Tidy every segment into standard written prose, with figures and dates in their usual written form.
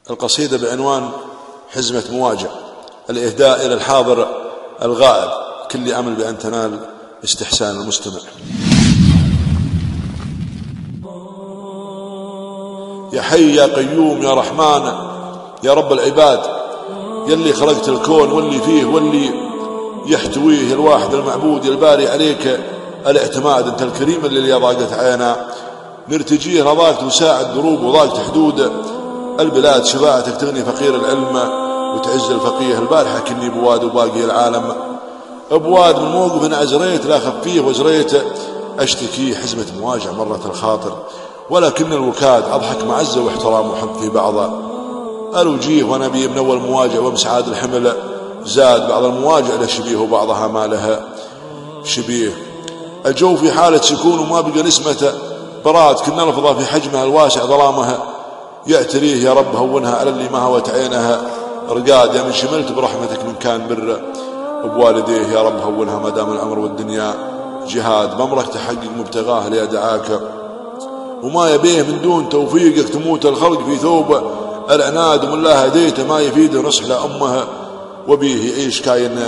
القصيدة بعنوان حزمة مواجع، الإهداء إلى الحاضر الغائب، كل أمل بأن تنال استحسان المستمع. يا حي يا قيوم يا رحمن يا رب العباد، يلي خلقت الكون واللي فيه واللي يحتويه، الواحد المعبود الباري عليك الاعتماد، انت الكريم اللي ضاقت عينا نرتجيه، رضاك تساعد دروب وضاقت حدود البلاد، شفاعتك تغني فقير العلم وتعز الفقيه. البارحة كني بواد وباقي العالم بواد، من موقف عزريت لا خفيه وزريت اشتكيه، حزمة مواجع مرت الخاطر ولكن الوكاد، اضحك معزة واحترام وحب في بعض الوجيه، ونبي من اول مواجع ومسعاد الحمل زاد، بعض المواجع له شبيه وبعضها ما لها شبيه. الجو في حالة سكون وما بقى نسمة براد، كنا نلفظها في حجمها الواسع ظلامها يعتريه، يا رب هونها على اللي ما هوت عينها رقاد، يا من شملت برحمتك من كان بر بوالديه، يا رب هونها ما دام الامر والدنيا جهاد، بامرك تحقق مبتغاه ليدعاك وما يبيه من دون توفيقك، تموت الخلق في ثوب العناد، ومن لا هديته ما يفيد نصح لأمها وبيه يعيش كاين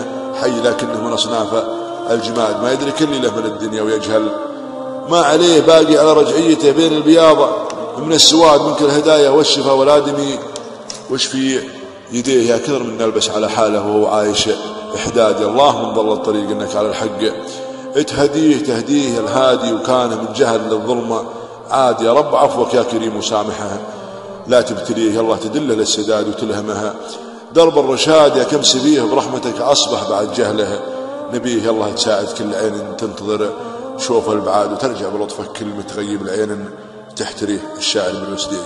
حي لكنه من أصناف الجماد، ما يدري كل له من الدنيا ويجهل ما عليه، باقي على رجعيته بين البياض من السواد، من كل الهدايا والشفا والآدمي وش في يديه، يا كثر من نلبس على حاله وهو عايش إحداد، الله من ضل الطريق إنك على الحق تهديه الهادي، وكان من جهل للظلمة عاد، يا رب عفوك يا كريم وسامحها لا تبتليه، الله تدله للسداد وتلهمها درب الرشاد، يا كم سبيه برحمتك أصبح بعد جهله نبيه، الله تساعد كل عين تنتظر شوف البعاد، وترجع بلطفك كل متغيب العين تحتريه. الشاعر بن وسدي.